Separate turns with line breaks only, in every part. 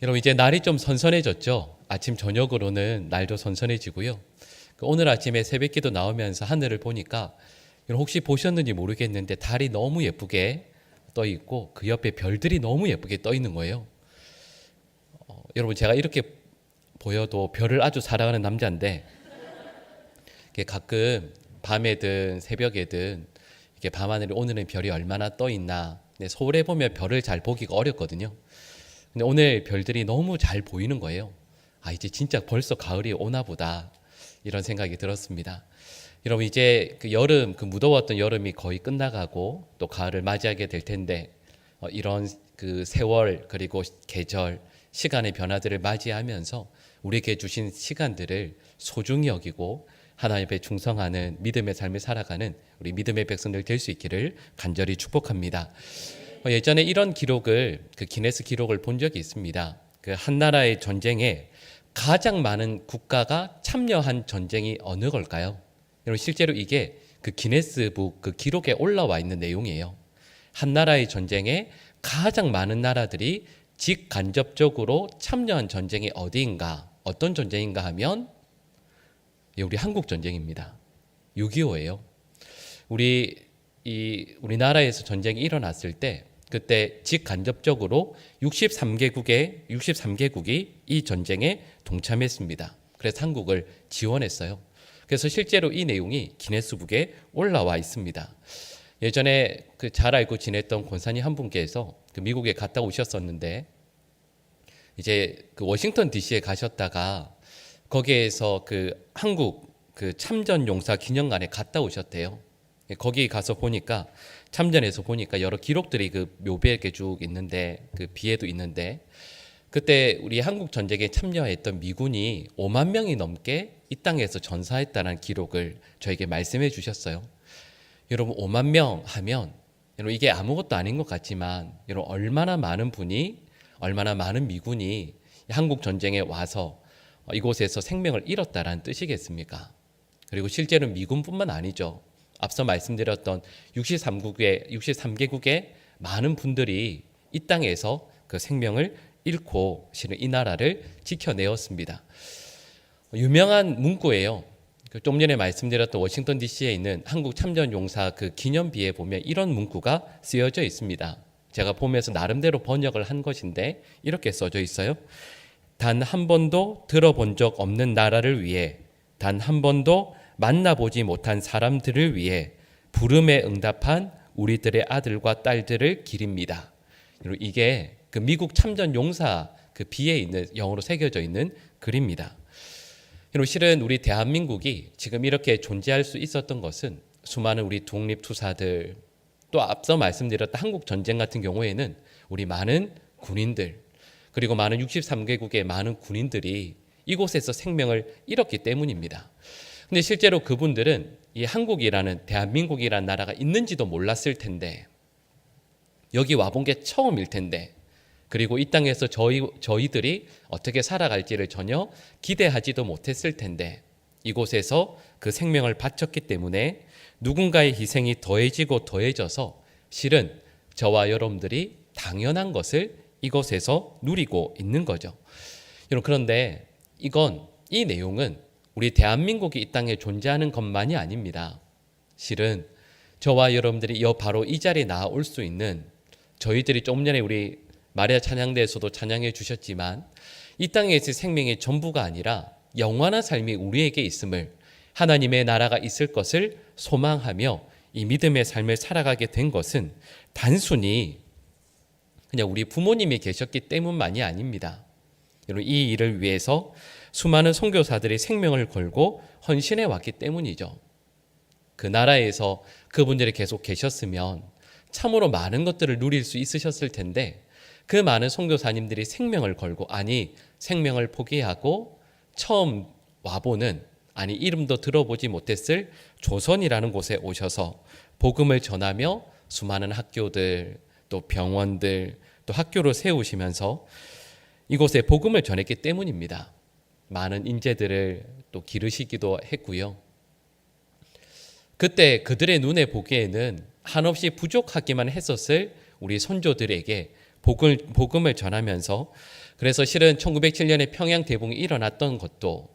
여러분 이제 날이 좀 선선해졌죠. 아침 저녁으로는 날도 선선해지고요. 오늘 아침에 새벽기도 나오면서 하늘을 보니까 여러분 혹시 보셨는지 모르겠는데 달이 너무 예쁘게 떠 있고 그 옆에 별들이 너무 예쁘게 떠 있는 거예요. 여러분 제가 이렇게 보여도 별을 아주 사랑하는 남자인데 이게 가끔 밤에든 새벽에든 이게 밤하늘에 오늘은 별이 얼마나 떠 있나. 근데 서울에 보면 별을 잘 보기가 어렵거든요. 근데 오늘 별들이 너무 잘 보이는 거예요. 아, 이제 진짜 벌써 가을이 오나 보다. 이런 생각이 들었습니다. 여러분 이제 그 여름, 그 무더웠던 여름이 거의 끝나가고 또 가을을 맞이하게 될 텐데 이런 그 세월 그리고 계절, 시간의 변화들을 맞이하면서 우리에게 주신 시간들을 소중히 여기고 하나님 앞에 충성하는 믿음의 삶을 살아가는 우리 믿음의 백성들 될 수 있기를 간절히 축복합니다. 예전에 이런 기록을 그 기네스 기록을 본 적이 있습니다. 그 한 나라의 전쟁에 가장 많은 국가가 참여한 전쟁이 어느 걸까요? 여러분 실제로 이게 그 기네스북 그 기록에 올라와 있는 내용이에요. 한 나라의 전쟁에 가장 많은 나라들이 직간접적으로 참여한 전쟁이 어디인가? 어떤 전쟁인가 하면 우리 한국 전쟁입니다. 6.25예요. 우리나라에서 전쟁이 일어났을 때 그때 직간접적으로 63개국이 이 전쟁에 동참했습니다. 그래서 한국을 지원했어요. 그래서 실제로 이 내용이 기네스북에 올라와 있습니다. 예전에 그 잘 알고 지냈던 권사님 한 분께서 그 미국에 갔다 오셨었는데 이제 그 워싱턴 DC에 가셨다가 거기에서 그 한국 그 참전 용사 기념관에 갔다 오셨대요. 거기 가서 보니까 참전해서 보니까 여러 기록들이 그 묘비에 이렇게 쭉 있는데 그 비에도 있는데 그때 우리 한국 전쟁에 참여했던 미군이 5만 명이 넘게 이 땅에서 전사했다는 기록을 저에게 말씀해 주셨어요. 여러분 5만 명 하면 여러분 이게 아무것도 아닌 것 같지만 여러분 얼마나 많은 미군이 한국 전쟁에 와서 이곳에서 생명을 잃었다라는 뜻이겠습니까? 그리고 실제로 미군뿐만 아니죠. 앞서 말씀드렸던 63개국의 많은 분들이 이 땅에서 그 생명을 잃고 실은 이 나라를 지켜내었습니다. 유명한 문구예요. 좀 전에 말씀드렸던 워싱턴 DC에 있는 한국 참전 용사 그 기념비에 보면 이런 문구가 쓰여져 있습니다. 제가 보면서 나름대로 번역을 한 것인데 이렇게 써져 있어요. 단 한 번도 들어본 적 없는 나라를 위해, 단 한 번도 만나보지 못한 사람들을 위해 부름에 응답한 우리들의 아들과 딸들을 기립니다. 이게 그 미국 참전 용사 그 비에 있는 영어로 새겨져 있는 글입니다. 실은 우리 대한민국이 지금 이렇게 존재할 수 있었던 것은 수많은 우리 독립투사들, 또 앞서 말씀드렸던 한국 전쟁 같은 경우에는 우리 많은 군인들, 그리고 많은 63개국의 많은 군인들이 이곳에서 생명을 잃었기 때문입니다. 근데 실제로 그분들은 이 한국이라는 대한민국이라는 나라가 있는지도 몰랐을 텐데, 여기 와본 게 처음일 텐데, 그리고 이 땅에서 저희들이 어떻게 살아갈지를 전혀 기대하지도 못했을 텐데, 이곳에서 그 생명을 바쳤기 때문에 누군가의 희생이 더해지고 더해져서 실은 저와 여러분들이 당연한 것을 이곳에서 누리고 있는 거죠. 여러분, 그런데 이 내용은 우리 대한민국이 이 땅에 존재하는 것만이 아닙니다. 실은 저와 여러분들이 바로 이 자리에 나올 수 있는, 저희들이 조금 전에 우리 마리아 찬양대에서도 찬양해 주셨지만 이 땅에서의 생명이 전부가 아니라 영원한 삶이 우리에게 있음을, 하나님의 나라가 있을 것을 소망하며 이 믿음의 삶을 살아가게 된 것은 단순히 그냥 우리 부모님이 계셨기 때문만이 아닙니다. 여러분, 이 일을 위해서 수많은 선교사들이 생명을 걸고 헌신해 왔기 때문이죠. 그 나라에서 그분들이 계속 계셨으면 참으로 많은 것들을 누릴 수 있으셨을 텐데, 그 많은 선교사님들이 생명을 걸고, 생명을 포기하고 처음 와보는, 이름도 들어보지 못했을 조선이라는 곳에 오셔서 복음을 전하며 수많은 학교들, 또 병원들, 또 학교를 세우시면서 이곳에 복음을 전했기 때문입니다. 많은 인재들을 또 기르시기도 했고요. 그때 그들의 눈에 보기에는 한없이 부족하기만 했었을 우리 선조들에게 복음을 전하면서 그래서 실은 1907년에 평양 대붕이 일어났던 것도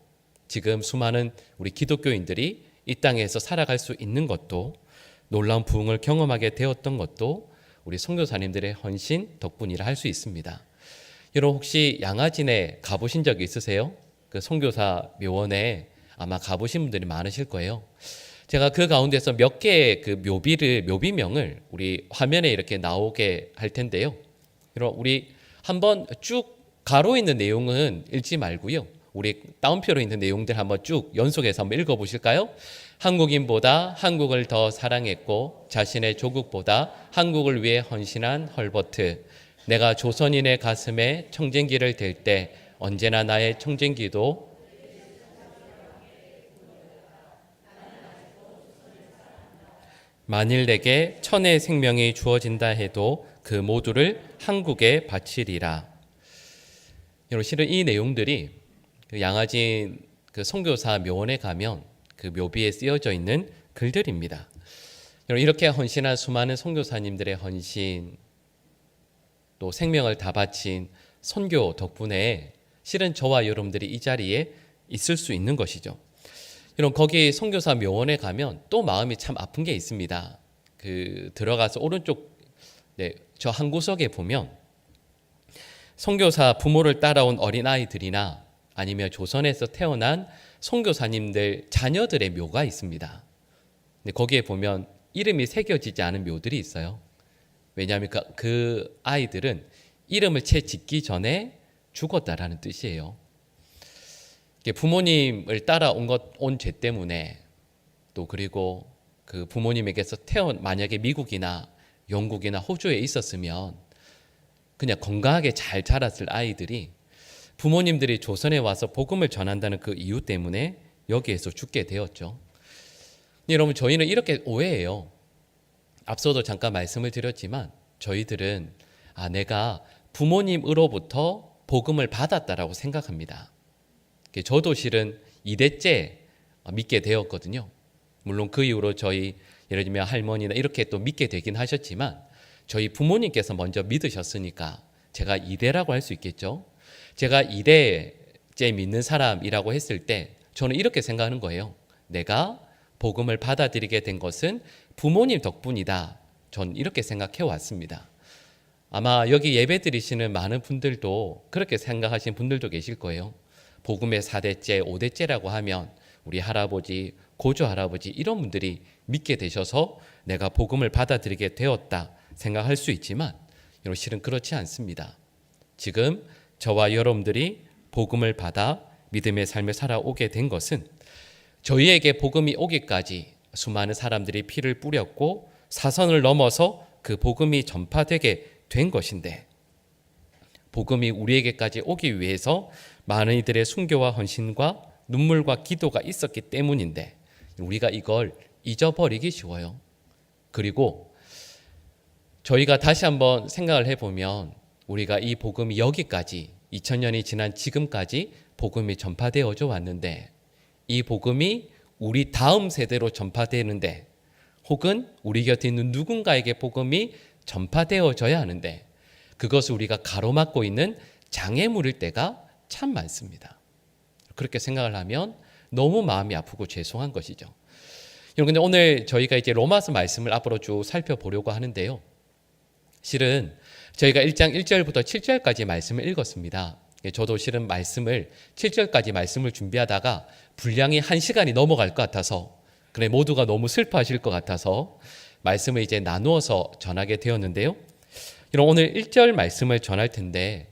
지금 수많은 우리 기독교인들이 이 땅에서 살아갈 수 있는 것도 놀라운 부흥을 경험하게 되었던 것도 우리 선교사님들의 헌신 덕분이라 할 수 있습니다. 여러분 혹시 양화진에 가보신 적이 있으세요? 그 선교사 묘원에 아마 가보신 분들이 많으실 거예요. 제가 그 가운데서 몇 개의 그 묘비명을 우리 화면에 이렇게 나오게 할 텐데요. 여러분 우리 한번 쭉 가로 있는 내용은 읽지 말고요. 우리 따옴표로 있는 내용들 한번 쭉 연속해서 한번 읽어보실까요? 한국인보다 한국을 더 사랑했고 자신의 조국보다 한국을 위해 헌신한 헐버트. 내가 조선인의 가슴에 청진기를 댈 때 언제나 나의 청진기도 만일 내게 천의 생명이 주어진다 해도 그 모두를 한국에 바치리라. 여러분 실은 이 내용들이 그 양화진 그 선교사 묘원에 가면 그 묘비에 쓰여져 있는 글들입니다. 여러분 이렇게 헌신한 수많은 선교사님들의 헌신 또 생명을 다 바친 선교 덕분에 실은 저와 여러분들이 이 자리에 있을 수 있는 것이죠. 여러분 거기 선교사 묘원에 가면 또 마음이 참 아픈 게 있습니다. 그 들어가서 오른쪽 저 한 구석에 보면 선교사 부모를 따라온 어린아이들이나 아니면 조선에서 태어난 선교사님들 자녀들의 묘가 있습니다. 근데 거기에 보면 이름이 새겨지지 않은 묘들이 있어요. 왜냐하면 그 아이들은 이름을 채 짓기 전에 죽었다라는 뜻이에요. 부모님을 따라온 온 죄 때문에 또 그리고 그 부모님에게서 만약에 미국이나 영국이나 호주에 있었으면 그냥 건강하게 잘 자랐을 아이들이 부모님들이 조선에 와서 복음을 전한다는 그 이유 때문에 여기에서 죽게 되었죠. 여러분 저희는 이렇게 오해해요. 앞서도 잠깐 말씀을 드렸지만 저희들은 내가 부모님으로부터 복음을 받았다라고 생각합니다. 저도 실은 2대째 믿게 되었거든요. 물론 그 이후로 저희 예를 들면 할머니나 이렇게 또 믿게 되긴 하셨지만 저희 부모님께서 먼저 믿으셨으니까 제가 2대라고 할 수 있겠죠. 제가 2대째 믿는 사람이라고 했을 때 저는 이렇게 생각하는 거예요. 내가 복음을 받아들이게 된 것은 부모님 덕분이다. 전 이렇게 생각해 왔습니다. 아마 여기 예배 드리시는 많은 분들도 그렇게 생각하시는 분들도 계실 거예요. 복음의 4대째, 5대째라고 하면 우리 할아버지, 고조 할아버지 이런 분들이 믿게 되셔서 내가 복음을 받아들이게 되었다 생각할 수 있지만 실은 그렇지 않습니다. 지금 저와 여러분들이 복음을 받아 믿음의 삶을 살아오게 된 것은 저희에게 복음이 오기까지 수많은 사람들이 피를 뿌렸고 사선을 넘어서 그 복음이 전파되게 된 것인데 복음이 우리에게까지 오기 위해서 많은 이들의 순교와 헌신과 눈물과 기도가 있었기 때문인데 우리가 이걸 잊어버리기 쉬워요. 그리고 저희가 다시 한번 생각을 해보면 우리가 이 복음이 여기까지 2000년이 지난 지금까지 복음이 전파되어져 왔는데 이 복음이 우리 다음 세대로 전파되는데 혹은 우리 곁에 있는 누군가에게 복음이 전파되어져야 하는데 그것을 우리가 가로막고 있는 장애물일 때가 참 많습니다. 그렇게 생각을 하면 너무 마음이 아프고 죄송한 것이죠. 근데 오늘 저희가 이제 로마서 말씀을 앞으로 쭉 살펴보려고 하는데요. 실은 저희가 1장 1절부터 7절까지 말씀을 읽었습니다. 저도 실은 7절까지 말씀을 준비하다가 분량이 1시간이 넘어갈 것 같아서 그래 모두가 너무 슬퍼하실 것 같아서 말씀을 이제 나누어서 전하게 되었는데요. 오늘 1절 말씀을 전할 텐데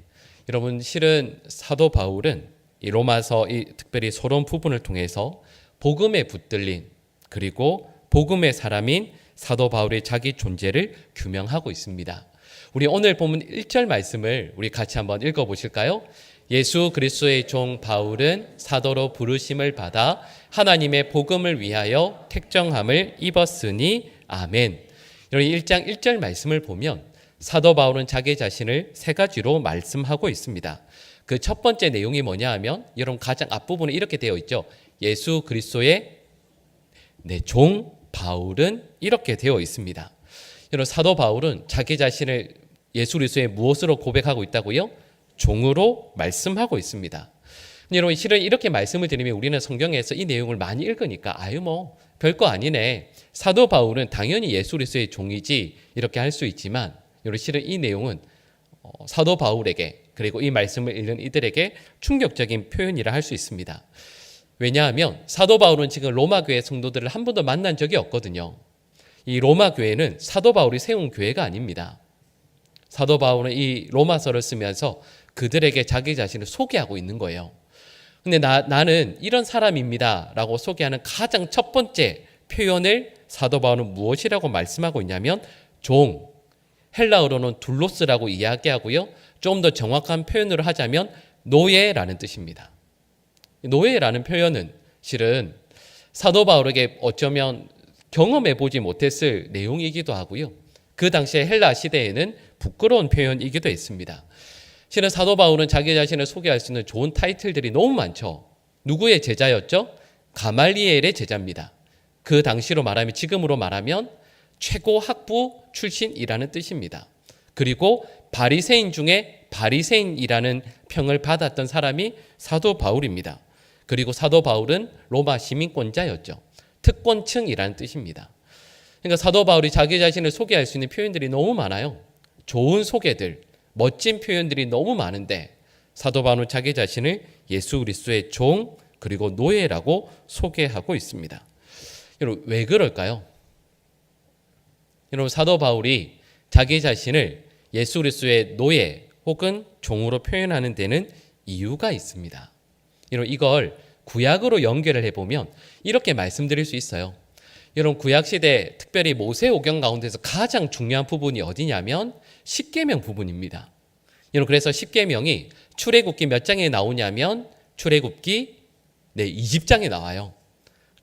여러분 실은 사도 바울은 이 로마서 특별히 서론 부분을 통해서 복음에 붙들린 그리고 복음의 사람인 사도 바울의 자기 존재를 규명하고 있습니다. 우리 오늘 본문 1절 말씀을 우리 같이 한번 읽어보실까요? 예수 그리스도의 종 바울은 사도로 부르심을 받아 하나님의 복음을 위하여 택정함을 입었으니 아멘. 여러분 1장 1절 말씀을 보면 사도 바울은 자기 자신을 세 가지로 말씀하고 있습니다. 그 첫 번째 내용이 뭐냐 하면 여러분 가장 앞부분에 이렇게 되어 있죠. 예수 그리스도의 종 바울은 이렇게 되어 있습니다. 여러분 사도 바울은 자기 자신을 예수 그리스도의 무엇으로 고백하고 있다고요? 종으로 말씀하고 있습니다. 여러분 실은 이렇게 말씀을 드리면 우리는 성경에서 이 내용을 많이 읽으니까 뭐 별거 아니네. 사도 바울은 당연히 예수 그리스도의 종이지 이렇게 할 수 있지만 여러분 실은 이 내용은 사도 바울에게 그리고 이 말씀을 읽는 이들에게 충격적인 표현이라 할 수 있습니다. 왜냐하면 사도 바울은 지금 로마 교회 성도들을 한 번도 만난 적이 없거든요. 이 로마 교회는 사도 바울이 세운 교회가 아닙니다. 사도 바울은 이 로마서를 쓰면서 그들에게 자기 자신을 소개하고 있는 거예요. 근데 나는 이런 사람입니다 라고 소개하는 가장 첫 번째 표현을 사도 바울은 무엇이라고 말씀하고 있냐면 종, 헬라어로는 둘로스라고 이야기하고요. 좀 더 정확한 표현으로 하자면 노예라는 뜻입니다. 노예라는 표현은 실은 사도 바울에게 어쩌면 경험해 보지 못했을 내용이기도 하고요. 그 당시에 헬라 시대에는 부끄러운 표현이기도 했습니다. 실은 사도 바울은 자기 자신을 소개할 수 있는 좋은 타이틀들이 너무 많죠. 누구의 제자였죠? 가말리엘의 제자입니다. 그 당시로 말하면 지금으로 말하면 최고 학부 출신이라는 뜻입니다. 그리고 바리새인 중에 바리새인이라는 평을 받았던 사람이 사도 바울입니다. 그리고 사도 바울은 로마 시민권자였죠. 특권층이라는 뜻입니다. 그러니까 사도 바울이 자기 자신을 소개할 수 있는 표현들이 너무 많아요. 좋은 소개들, 멋진 표현들이 너무 많은데 사도 바울은 자기 자신을 예수 그리스도의 종 그리고 노예라고 소개하고 있습니다. 여러분 왜 그럴까요? 여러분 사도 바울이 자기 자신을 예수 그리스도의 노예 혹은 종으로 표현하는 데는 이유가 있습니다. 여러분 이걸 구약으로 연결을 해보면 이렇게 말씀드릴 수 있어요. 여러분 구약시대 특별히 모세오경 가운데서 가장 중요한 부분이 어디냐면 십계명 부분입니다. 여러분 그래서 십계명이 출애굽기 몇 장에 나오냐면 출애굽기 20장에 나와요.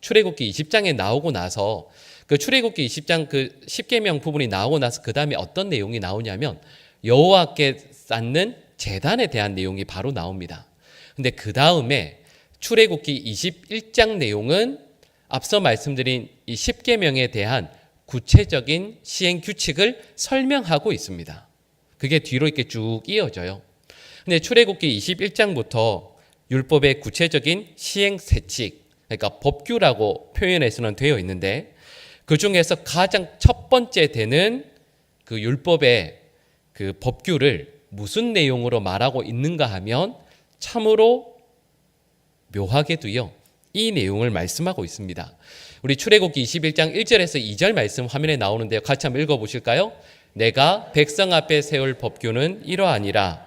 출애굽기 20장에 나오고 나서 그 출애굽기 20장 그 십계명 부분이 나오고 나서 그 다음에 어떤 내용이 나오냐면 여호와께 쌓는 제단에 대한 내용이 바로 나옵니다. 근데 그 다음에 출애굽기 21장 내용은 앞서 말씀드린 이 십계명에 대한 구체적인 시행 규칙을 설명하고 있습니다. 그게 뒤로 이렇게 쭉 이어져요. 근데 출애굽기 21장부터 율법의 구체적인 시행 세칙, 그러니까 법규라고 표현해서는 되어 있는데 그 중에서 가장 첫 번째 되는 그 율법의 그 법규를 무슨 내용으로 말하고 있는가 하면 참으로 묘하게도요. 이 내용을 말씀하고 있습니다. 우리 출애굽기 21장 1절에서 2절 말씀 화면에 나오는데요. 같이 한번 읽어보실까요? 내가 백성 앞에 세울 법규는 이러하니라.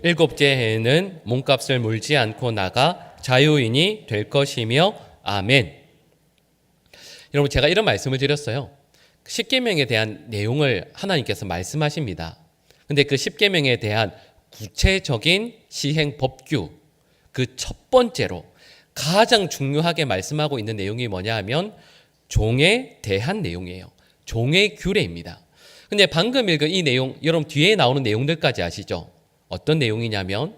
일곱째 해에는 몸값을 물지 않고 나가 자유인이 될 것이며 아멘. 여러분 제가 이런 말씀을 드렸어요. 십계명에 대한 내용을 하나님께서 말씀하십니다. 근데 그 십계명에 대한 구체적인 시행 법규 그 첫 번째로 가장 중요하게 말씀하고 있는 내용이 뭐냐 하면 종에 대한 내용이에요. 종의 규례입니다. 근데 방금 읽은 이 내용 여러분 뒤에 나오는 내용들까지 아시죠? 어떤 내용이냐면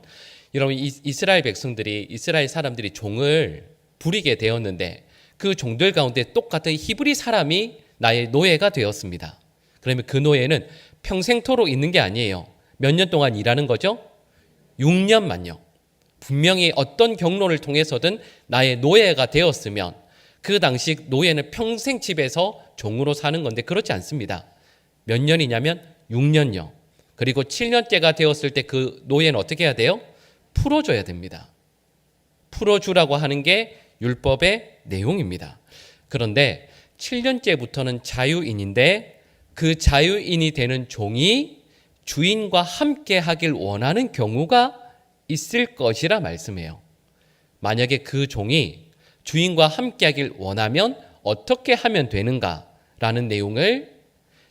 여러분 이스라엘 백성들이 이스라엘 사람들이 종을 부리게 되었는데 그 종들 가운데 똑같은 히브리 사람이 나의 노예가 되었습니다. 그러면 그 노예는 평생토록 있는 게 아니에요. 몇 년 동안 일하는 거죠? 6년만요. 분명히 어떤 경로를 통해서든 나의 노예가 되었으면 그 당시 노예는 평생 집에서 종으로 사는 건데 그렇지 않습니다. 몇 년이냐면 6년요. 그리고 7년째가 되었을 때 그 노예는 어떻게 해야 돼요? 풀어줘야 됩니다. 풀어주라고 하는 게 율법의 내용입니다. 그런데 7년째부터는 자유인인데 그 자유인이 되는 종이 주인과 함께 하길 원하는 경우가 있을 것이라 말씀해요. 만약에 그 종이 주인과 함께 하길 원하면 어떻게 하면 되는가라는 내용을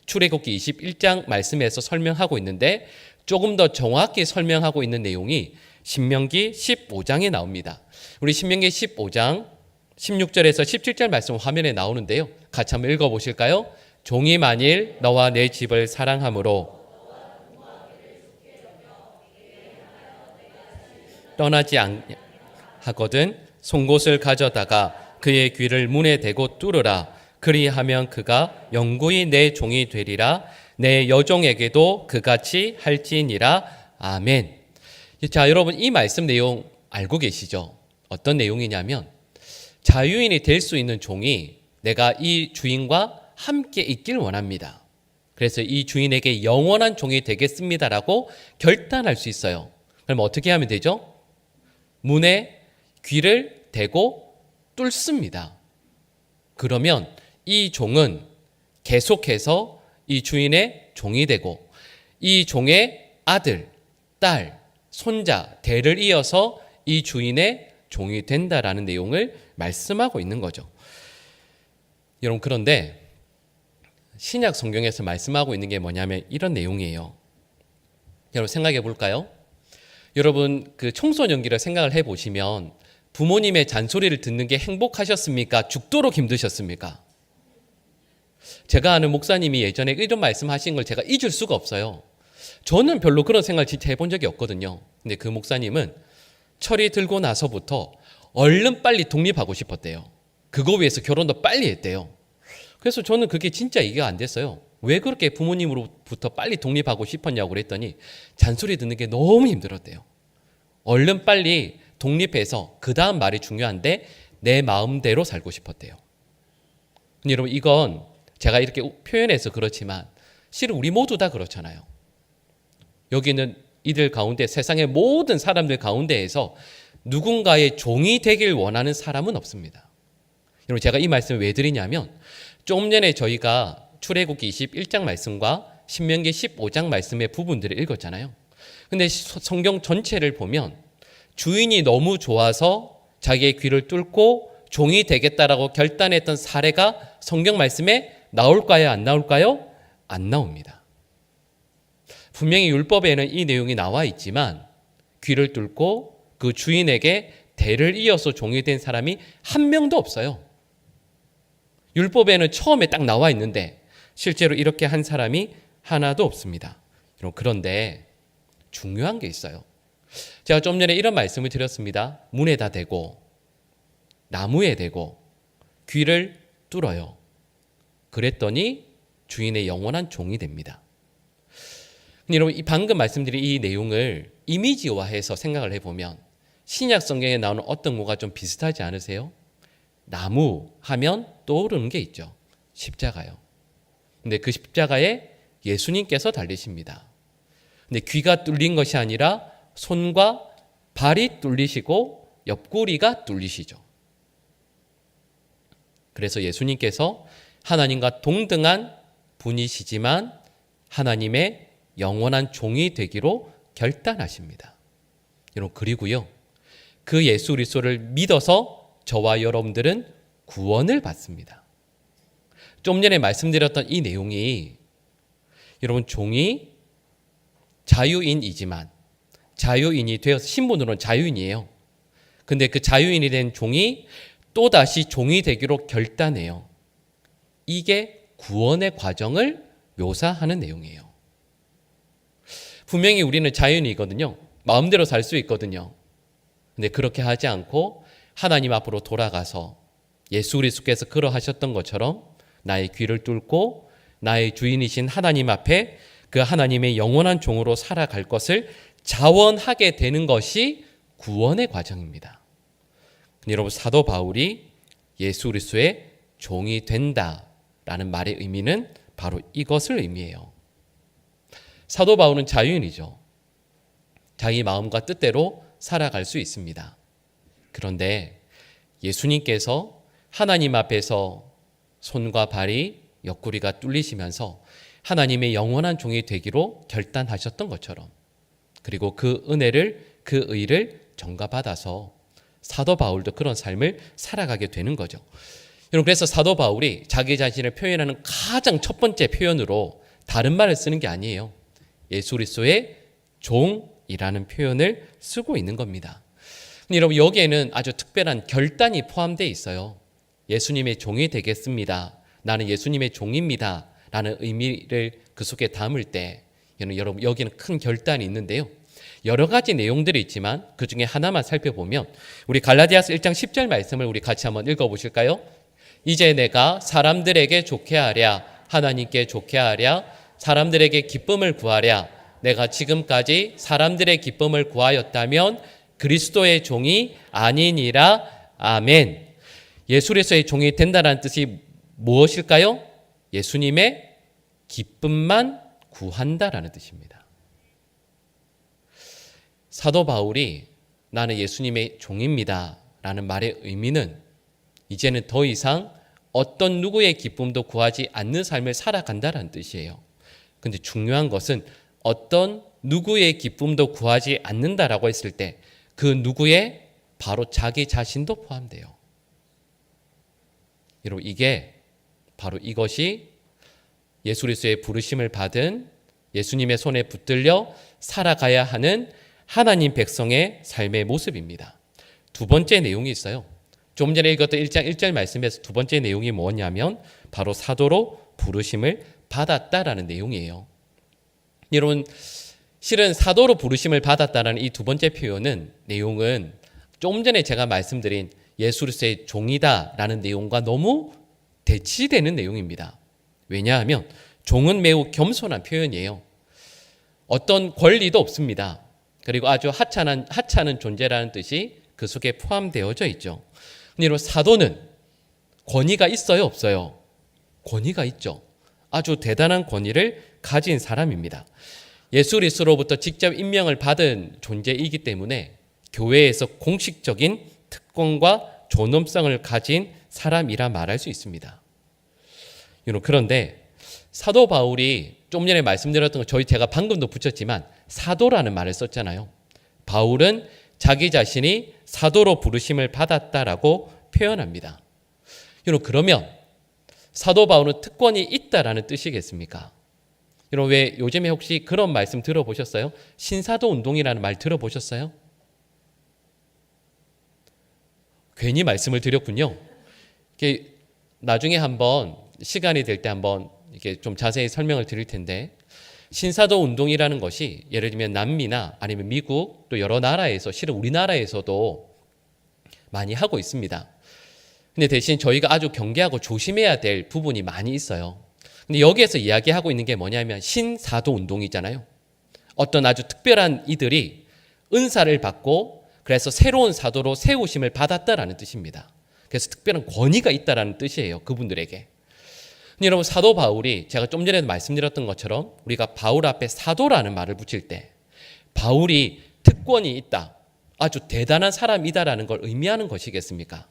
출애굽기 21장 말씀에서 설명하고 있는데 조금 더 정확히 설명하고 있는 내용이 신명기 15장에 나옵니다. 우리 신명기 15장 16절에서 17절 말씀 화면에 나오는데요. 같이 한번 읽어보실까요? 종이 만일 너와 내 집을 사랑함으로 떠나지 아니하거든 송곳을 가져다가 그의 귀를 문에 대고 뚫으라. 그리하면 그가 영구히 내 종이 되리라. 내 여종에게도 그같이 할지니라. 아멘. 자, 여러분 이 말씀 내용 알고 계시죠? 어떤 내용이냐면 자유인이 될 수 있는 종이 내가 이 주인과 함께 있길 원합니다. 그래서 이 주인에게 영원한 종이 되겠습니다라고 결단할 수 있어요. 그럼 어떻게 하면 되죠? 문에 귀를 대고 뚫습니다. 그러면 이 종은 계속해서 이 주인의 종이 되고 이 종의 아들, 딸, 손자, 대를 이어서 이 주인의 종이 된다라는 내용을 말씀하고 있는 거죠. 여러분, 그런데 신약 성경에서 말씀하고 있는 게 뭐냐면 이런 내용이에요. 여러분 생각해 볼까요? 여러분 그 청소년기를 생각을 해 보시면 부모님의 잔소리를 듣는 게 행복하셨습니까? 죽도록 힘드셨습니까? 제가 아는 목사님이 예전에 이런 말씀하신 걸 제가 잊을 수가 없어요. 저는 별로 그런 생각을 진짜 해본 적이 없거든요. 근데 그 목사님은 철이 들고 나서부터 얼른 빨리 독립하고 싶었대요. 그거 위해서 결혼도 빨리 했대요. 그래서 저는 그게 진짜 이해가 안 됐어요. 왜 그렇게 부모님으로부터 빨리 독립하고 싶었냐고 그랬더니 잔소리 듣는 게 너무 힘들었대요. 얼른 빨리 독립해서 그 다음 말이 중요한데 내 마음대로 살고 싶었대요. 근데 여러분 이건 제가 이렇게 표현해서 그렇지만 실은 우리 모두 다 그렇잖아요. 여기는 이들 가운데 세상의 모든 사람들 가운데에서 누군가의 종이 되길 원하는 사람은 없습니다. 여러분 제가 이 말씀을 왜 드리냐면 좀 전에 저희가 출애굽기 21장 말씀과 신명기 15장 말씀의 부분들을 읽었잖아요. 근데 성경 전체를 보면 주인이 너무 좋아서 자기의 귀를 뚫고 종이 되겠다라고 결단했던 사례가 성경 말씀에 나올까요? 안 나올까요? 안 나옵니다. 분명히 율법에는 이 내용이 나와 있지만 귀를 뚫고 그 주인에게 대를 이어서 종이 된 사람이 한 명도 없어요. 율법에는 처음에 딱 나와 있는데 실제로 이렇게 한 사람이 하나도 없습니다. 그런데 중요한 게 있어요. 제가 좀 전에 이런 말씀을 드렸습니다. 문에다 대고 나무에 대고 귀를 뚫어요. 그랬더니 주인의 영원한 종이 됩니다. 여러분 방금 말씀드린 이 내용을 이미지화해서 생각을 해보면 신약 성경에 나오는 어떤 거가 좀 비슷하지 않으세요? 나무 하면 떠오르는 게 있죠. 십자가요. 근데 그 십자가에 예수님께서 달리십니다. 근데 귀가 뚫린 것이 아니라 손과 발이 뚫리시고 옆구리가 뚫리시죠. 그래서 예수님께서 하나님과 동등한 분이시지만 하나님의 영원한 종이 되기로 결단하십니다. 여러분 그리고요. 그 예수 그리스도를 믿어서 저와 여러분들은 구원을 받습니다. 좀 전에 말씀드렸던 이 내용이 여러분 종이 자유인이지만 자유인이 되어서 신분으로는 자유인이에요. 근데 그 자유인이 된 종이 또다시 종이 되기로 결단해요. 이게 구원의 과정을 묘사하는 내용이에요. 분명히 우리는 자유인이거든요. 마음대로 살 수 있거든요. 근데 그렇게 하지 않고 하나님 앞으로 돌아가서 예수 그리스도께서 그러하셨던 것처럼 나의 귀를 뚫고 나의 주인이신 하나님 앞에 그 하나님의 영원한 종으로 살아갈 것을 자원하게 되는 것이 구원의 과정입니다. 여러분 사도 바울이 예수 그리스도의 종이 된다라는 말의 의미는 바로 이것을 의미해요. 사도 바울은 자유인이죠. 자기 마음과 뜻대로 살아갈 수 있습니다. 그런데 예수님께서 하나님 앞에서 손과 발이 옆구리가 뚫리시면서 하나님의 영원한 종이 되기로 결단하셨던 것처럼 그리고 그 은혜를 그 의를 전가받아서 사도 바울도 그런 삶을 살아가게 되는 거죠. 여러분 그래서 사도 바울이 자기 자신을 표현하는 가장 첫 번째 표현으로 다른 말을 쓰는 게 아니에요. 예수 그리스도의 종이라는 표현을 쓰고 있는 겁니다. 여러분 여기에는 아주 특별한 결단이 포함되어 있어요. 예수님의 종이 되겠습니다. 나는 예수님의 종입니다. 라는 의미를 그 속에 담을 때 여러분 여기는 큰 결단이 있는데요. 여러 가지 내용들이 있지만 그중에 하나만 살펴보면 우리 갈라디아서 1장 10절 말씀을 우리 같이 한번 읽어보실까요? 이제 내가 사람들에게 좋게 하랴, 하나님께 좋게 하랴, 사람들에게 기쁨을 구하랴. 내가 지금까지 사람들의 기쁨을 구하였다면 그리스도의 종이 아니니라. 아멘. 예수 그리스도의 종이 된다는 뜻이 무엇일까요? 예수님의 기쁨만 구한다라는 뜻입니다. 사도 바울이 나는 예수님의 종입니다 라는 말의 의미는 이제는 더 이상 어떤 누구의 기쁨도 구하지 않는 삶을 살아간다는 뜻이에요. 근데 중요한 것은 어떤 누구의 기쁨도 구하지 않는다라고 했을 때 그 누구의 바로 자기 자신도 포함돼요. 여러분, 이게 바로 이것이 예수 그리스도의 부르심을 받은 예수님의 손에 붙들려 살아가야 하는 하나님 백성의 삶의 모습입니다. 두 번째 내용이 있어요. 좀 전에 읽었던 1장 1절 말씀에서 두 번째 내용이 뭐냐면 바로 사도로 부르심을 받았다라는 내용이에요. 여러분, 실은 사도로 부르심을 받았다라는 이 두 번째 표현은 내용은 좀 전에 제가 말씀드린 예수 그리스도의 종이다라는 내용과 너무 대치되는 내용입니다. 왜냐하면 종은 매우 겸손한 표현이에요. 어떤 권리도 없습니다. 그리고 아주 하찮은 존재라는 뜻이 그 속에 포함되어져 있죠. 근데 여러분, 사도는 권위가 있어요, 없어요? 권위가 있죠. 아주 대단한 권위를 가진 사람입니다. 예수 그리스도로부터 직접 임명을 받은 존재이기 때문에 교회에서 공식적인 특권과 존엄성을 가진 사람이라 말할 수 있습니다. 그런데 사도 바울이 좀 전에 말씀드렸던 거 제가 방금도 붙였지만 사도라는 말을 썼잖아요. 바울은 자기 자신이 사도로 부르심을 받았다라고 표현합니다. 그러면 사도 바울은 특권이 있다라는 뜻이겠습니까? 여러분, 왜 요즘에 혹시 그런 말씀 들어보셨어요? 신사도 운동이라는 말 들어보셨어요? 괜히 말씀을 드렸군요. 나중에 한번 시간이 될 때 한번 이렇게 좀 자세히 설명을 드릴 텐데, 신사도 운동이라는 것이 예를 들면 남미나 아니면 미국 또 여러 나라에서, 실은 우리나라에서도 많이 하고 있습니다. 근데 대신 저희가 아주 경계하고 조심해야 될 부분이 많이 있어요. 근데 여기에서 이야기하고 있는 게 뭐냐면 신사도 운동이잖아요. 어떤 아주 특별한 이들이 은사를 받고 그래서 새로운 사도로 세우심을 받았다라는 뜻입니다. 그래서 특별한 권위가 있다라는 뜻이에요, 그분들에게. 근데 여러분, 사도 바울이 제가 좀 전에도 말씀드렸던 것처럼 우리가 바울 앞에 사도라는 말을 붙일 때 바울이 특권이 있다, 아주 대단한 사람이다라는 걸 의미하는 것이겠습니까?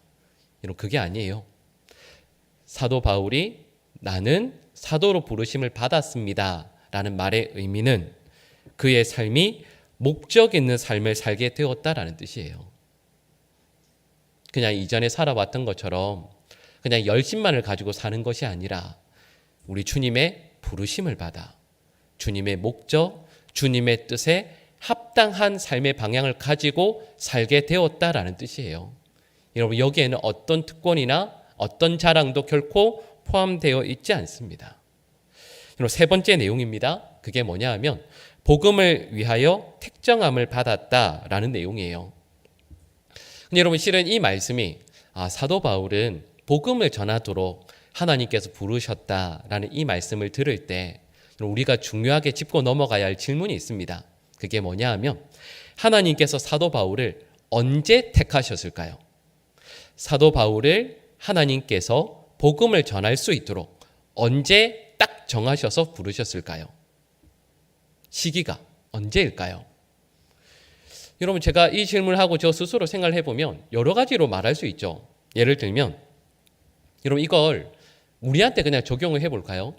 여러분, 그게 아니에요. 사도 바울이 나는 사도로 부르심을 받았습니다 라는 말의 의미는 그의 삶이 목적 있는 삶을 살게 되었다라는 뜻이에요. 그냥 이전에 살아왔던 것처럼 그냥 열심만을 가지고 사는 것이 아니라 우리 주님의 부르심을 받아 주님의 목적, 주님의 뜻에 합당한 삶의 방향을 가지고 살게 되었다라는 뜻이에요. 여러분, 여기에는 어떤 특권이나 어떤 자랑도 결코 포함되어 있지 않습니다. 여러분, 세 번째 내용입니다. 그게 뭐냐 하면 복음을 위하여 택정함을 받았다라는 내용이에요. 근데 여러분, 실은 이 말씀이 사도 바울은 복음을 전하도록 하나님께서 부르셨다라는 이 말씀을 들을 때 우리가 중요하게 짚고 넘어가야 할 질문이 있습니다. 그게 뭐냐 하면 하나님께서 사도 바울을 언제 택하셨을까요? 사도 바울을 하나님께서 복음을 전할 수 있도록 언제 딱 정하셔서 부르셨을까요? 시기가 언제일까요? 여러분, 제가 이 질문을 하고 저 스스로 생각을 해보면 여러 가지로 말할 수 있죠. 예를 들면 여러분, 이걸 우리한테 그냥 적용을 해볼까요?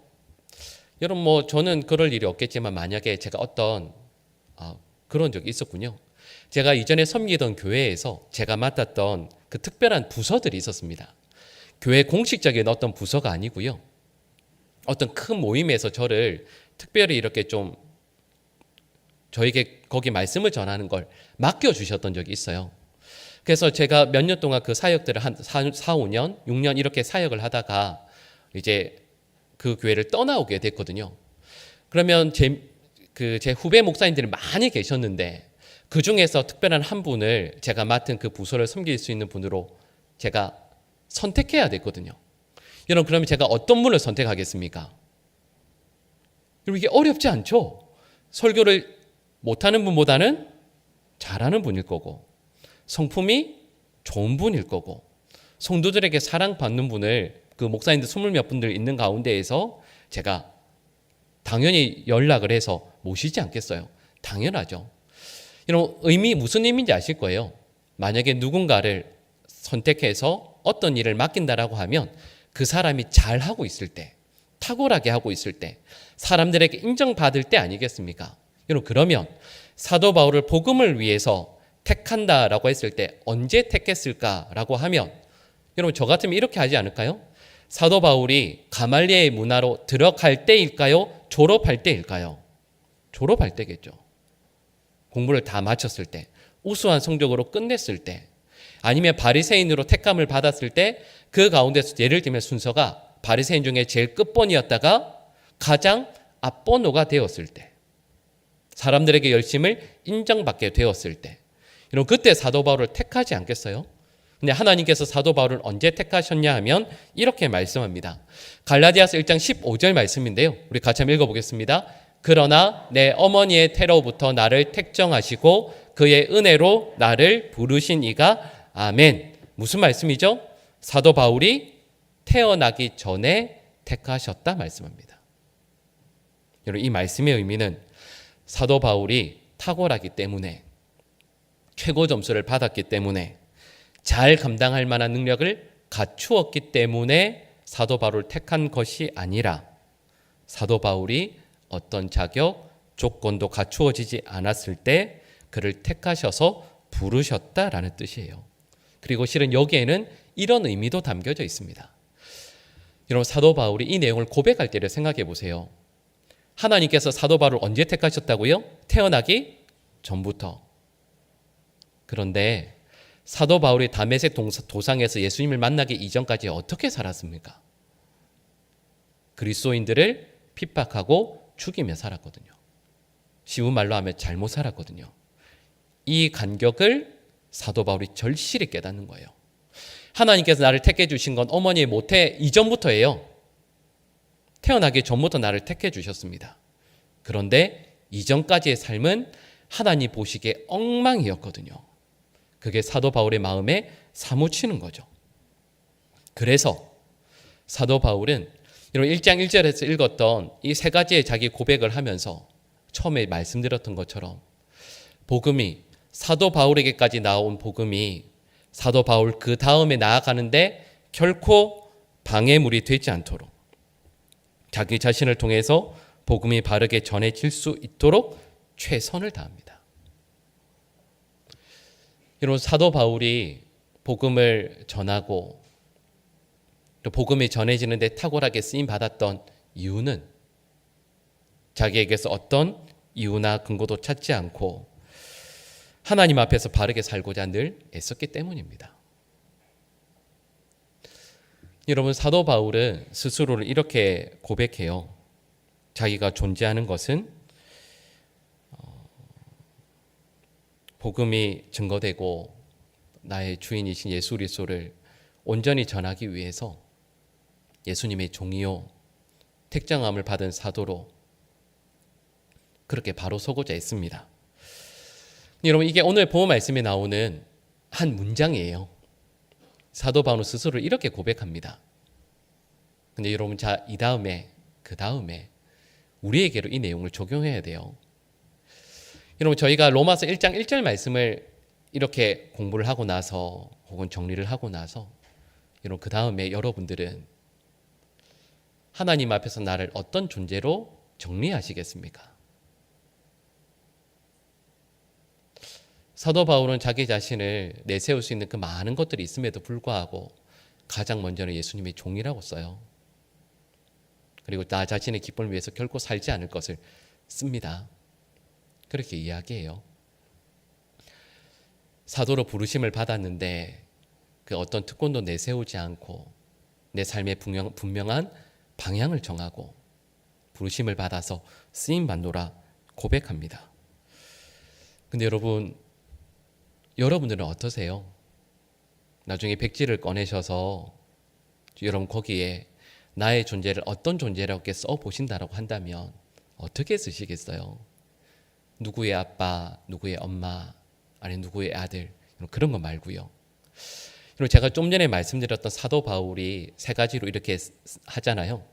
여러분, 저는 그럴 일이 없겠지만 만약에 제가 어떤 그런 적이 있었군요. 제가 이전에 섬기던 교회에서 제가 맡았던 그 특별한 부서들이 있었습니다. 교회 공식적인 어떤 부서가 아니고요. 어떤 큰 모임에서 저를 특별히 이렇게 좀 저에게 거기 말씀을 전하는 걸 맡겨주셨던 적이 있어요. 그래서 제가 몇 년 동안 그 사역들을 한 4, 5년, 6년 이렇게 사역을 하다가 이제 그 교회를 떠나오게 됐거든요. 그러면 제 후배 목사님들이 많이 계셨는데 그 중에서 특별한 한 분을 제가 맡은 그 부서를 섬길 수 있는 분으로 제가 선택해야 됐거든요. 여러분, 그러면 제가 어떤 분을 선택하겠습니까? 여러분, 이게 어렵지 않죠? 설교를 못하는 분보다는 잘하는 분일 거고, 성품이 좋은 분일 거고, 성도들에게 사랑받는 분을, 그 목사님들 20몇 분들 있는 가운데에서 제가 당연히 연락을 해서 모시지 않겠어요? 당연하죠. 이런 의미, 무슨 의미인지 아실 거예요. 만약에 누군가를 선택해서 어떤 일을 맡긴다라고 하면 그 사람이 잘하고 있을 때, 탁월하게 하고 있을 때, 사람들에게 인정받을 때 아니겠습니까? 여러분, 그러면 사도 바울을 복음을 위해서 택한다라고 했을 때 언제 택했을까라고 하면, 여러분, 저 같으면 이렇게 하지 않을까요? 사도 바울이 가말리엘의 문화로 들어갈 때일까요? 졸업할 때일까요? 졸업할 때겠죠. 공부를 다 마쳤을 때, 우수한 성적으로 끝냈을 때, 아니면 바리새인으로 택함을 받았을 때, 그 가운데서 예를 들면 순서가 바리새인 중에 제일 끝번이었다가 가장 앞번호가 되었을 때, 사람들에게 열심을 인정받게 되었을 때, 이런 그때 사도 바울을 택하지 않겠어요? 근데 하나님께서 사도 바울을 언제 택하셨냐 하면 이렇게 말씀합니다. 갈라디아서 1장 15절 말씀인데요. 우리 같이 한번 읽어보겠습니다. 그러나 내 어머니의 태로부터 나를 택정하시고 그의 은혜로 나를 부르신 이가 아멘. 무슨 말씀이죠? 사도 바울이 태어나기 전에 택하셨다 말씀합니다. 여러분, 이 말씀의 의미는 사도 바울이 탁월하기 때문에, 최고 점수를 받았기 때문에, 잘 감당할 만한 능력을 갖추었기 때문에 사도 바울을 택한 것이 아니라, 사도 바울이 어떤 자격, 조건도 갖추어지지 않았을 때 그를 택하셔서 부르셨다라는 뜻이에요. 그리고 실은 여기에는 이런 의미도 담겨져 있습니다. 여러분, 사도 바울이 이 내용을 고백할 때를 생각해 보세요. 하나님께서 사도 바울을 언제 택하셨다고요? 태어나기 전부터. 그런데 사도 바울이 다메섹 도상에서 예수님을 만나기 이전까지 어떻게 살았습니까? 그리스도인들을 핍박하고 죽이며 살았거든요. 쉬운 말로 하면 잘못 살았거든요. 이 간격을 사도 바울이 절실히 깨닫는 거예요. 하나님께서 나를 택해 주신 건 어머니의 모태 이전부터예요. 태어나기 전부터 나를 택해 주셨습니다. 그런데 이전까지의 삶은 하나님 보시기에 엉망이었거든요. 그게 사도 바울의 마음에 사무치는 거죠. 그래서 사도 바울은 이런 1장 1절에서 읽었던 이 세 가지의 자기 고백을 하면서 처음에 말씀드렸던 것처럼 복음이, 사도 바울에게까지 나온 복음이 사도 바울 그 다음에 나아가는데 결코 방해물이 되지 않도록 자기 자신을 통해서 복음이 바르게 전해질 수 있도록 최선을 다합니다. 여러분, 사도 바울이 복음을 전하고 또 복음이 전해지는데 탁월하게 쓰임 받았던 이유는 자기에게서 어떤 이유나 근거도 찾지 않고 하나님 앞에서 바르게 살고자 늘 애썼기 때문입니다. 여러분, 사도 바울은 스스로를 이렇게 고백해요. 자기가 존재하는 것은 복음이 증거되고 나의 주인이신 예수 그리스도를 온전히 전하기 위해서 예수님의 종이요 택정함을 받은 사도로 그렇게 바로 서고자 했습니다. 여러분, 이게 오늘 본문 말씀에 나오는 한 문장이에요. 사도 바울은 스스로를 이렇게 고백합니다. 근데 여러분, 자, 이 다음에, 그 다음에 우리에게로 이 내용을 적용해야 돼요. 여러분, 저희가 로마서 1장 1절 말씀을 이렇게 공부를 하고 나서 혹은 정리를 하고 나서 여러분, 그 다음에 여러분들은 하나님 앞에서 나를 어떤 존재로 정리하시겠습니까? 사도 바울은 자기 자신을 내세울 수 있는 그 많은 것들이 있음에도 불구하고 가장 먼저는 예수님의 종이라고 써요. 그리고 나 자신의 기쁨을 위해서 결코 살지 않을 것을 씁니다. 그렇게 이야기해요. 사도로 부르심을 받았는데 그 어떤 특권도 내세우지 않고 내 삶의 분명한 방향을 정하고 부르심을 받아서 쓰임받노라 고백합니다. 근데 여러분들은 어떠세요? 나중에 백지를 꺼내셔서 여러분 거기에 나의 존재를 어떤 존재라고 써보신다라고 한다면 어떻게 쓰시겠어요? 누구의 아빠, 누구의 엄마, 아니 누구의 아들, 그런 거 말고요. 그리고 제가 좀 전에 말씀드렸던 사도 바울이 세 가지로 이렇게 하잖아요.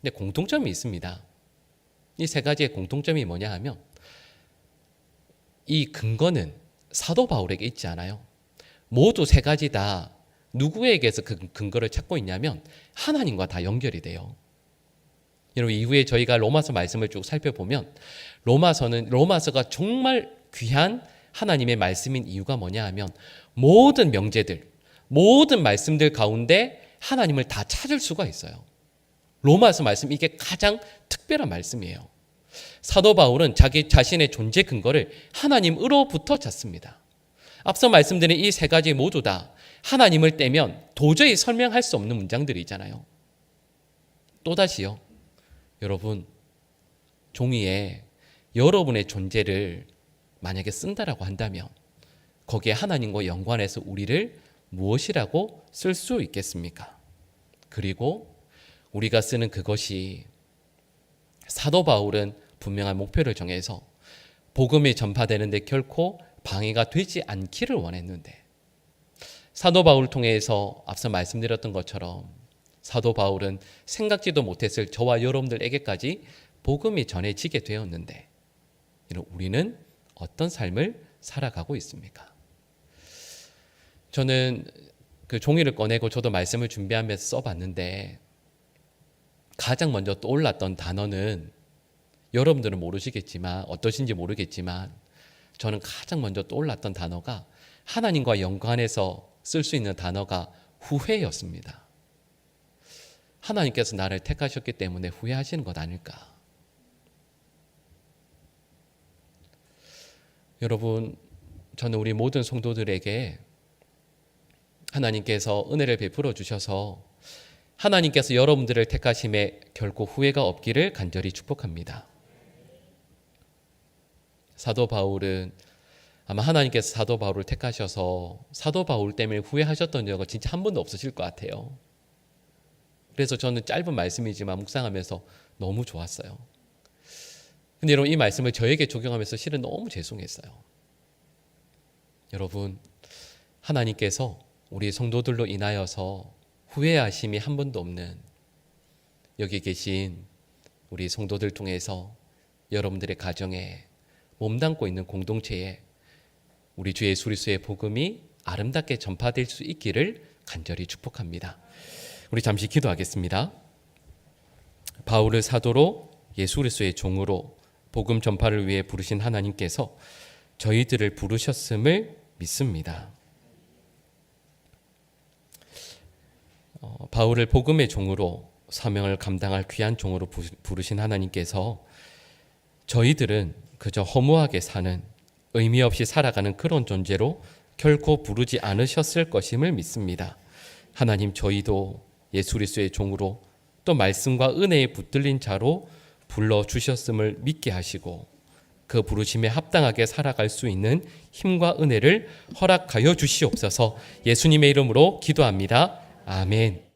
근데 공통점이 있습니다. 이 세 가지의 공통점이 뭐냐 하면 이 근거는 사도 바울에게 있지 않아요. 모두 세 가지 다 누구에게서 그 근거를 찾고 있냐면 하나님과 다 연결이 돼요. 여러분, 이후에 저희가 로마서 말씀을 쭉 살펴보면 로마서가 정말 귀한 하나님의 말씀인 이유가 뭐냐 하면 모든 명제들, 모든 말씀들 가운데 하나님을 다 찾을 수가 있어요. 로마서 말씀, 이게 가장 특별한 말씀이에요. 사도 바울은 자기 자신의 존재 근거를 하나님으로부터 찾습니다. 앞서 말씀드린 이 세 가지 모두 다 하나님을 떼면 도저히 설명할 수 없는 문장들이잖아요. 또다시요, 여러분, 종이에 여러분의 존재를 만약에 쓴다라고 한다면 거기에 하나님과 연관해서 우리를 무엇이라고 쓸 수 있겠습니까? 그리고 우리가 쓰는 그것이, 사도 바울은 분명한 목표를 정해서 복음이 전파되는데 결코 방해가 되지 않기를 원했는데, 사도 바울을 통해서 앞서 말씀드렸던 것처럼 사도 바울은 생각지도 못했을 저와 여러분들에게까지 복음이 전해지게 되었는데, 우리는 어떤 삶을 살아가고 있습니까? 저는 그 종이를 꺼내고 저도 말씀을 준비하면서 써봤는데 가장 먼저 떠올랐던 단어는, 여러분들은 모르시겠지만, 어떠신지 모르겠지만 저는 가장 먼저 떠올랐던 단어가, 하나님과 연관해서 쓸 수 있는 단어가 후회였습니다. 하나님께서 나를 택하셨기 때문에 후회하시는 것 아닐까? 여러분, 저는 우리 모든 성도들에게 하나님께서 은혜를 베풀어 주셔서 하나님께서 여러분들을 택하심에 결코 후회가 없기를 간절히 축복합니다. 사도 바울은 아마 하나님께서 사도 바울을 택하셔서 사도 바울 때문에 후회하셨던 적은 진짜 한 번도 없으실 것 같아요. 그래서 저는 짧은 말씀이지만 묵상하면서 너무 좋았어요. 근데 여러분, 이 말씀을 저에게 적용하면서 실은 너무 죄송했어요. 여러분, 하나님께서 우리 성도들로 인하여서 후회하심이 한 번도 없는 여기 계신 우리 성도들 통해서 여러분들의 가정에, 몸담고 있는 공동체에 우리 주 예수 그리스도의 복음이 아름답게 전파될 수 있기를 간절히 축복합니다. 우리 잠시 기도하겠습니다. 바울을 사도로 예수 그리스도의 종으로 복음 전파를 위해 부르신 하나님께서 저희들을 부르셨음을 믿습니다. 바울을 복음의 종으로, 사명을 감당할 귀한 종으로 부르신 하나님께서 저희들은 그저 허무하게 사는, 의미 없이 살아가는 그런 존재로 결코 부르지 않으셨을 것임을 믿습니다. 하나님, 저희도 예수 그리스도의 종으로 또 말씀과 은혜에 붙들린 자로 불러주셨음을 믿게 하시고 그 부르심에 합당하게 살아갈 수 있는 힘과 은혜를 허락하여 주시옵소서. 예수님의 이름으로 기도합니다. 아멘.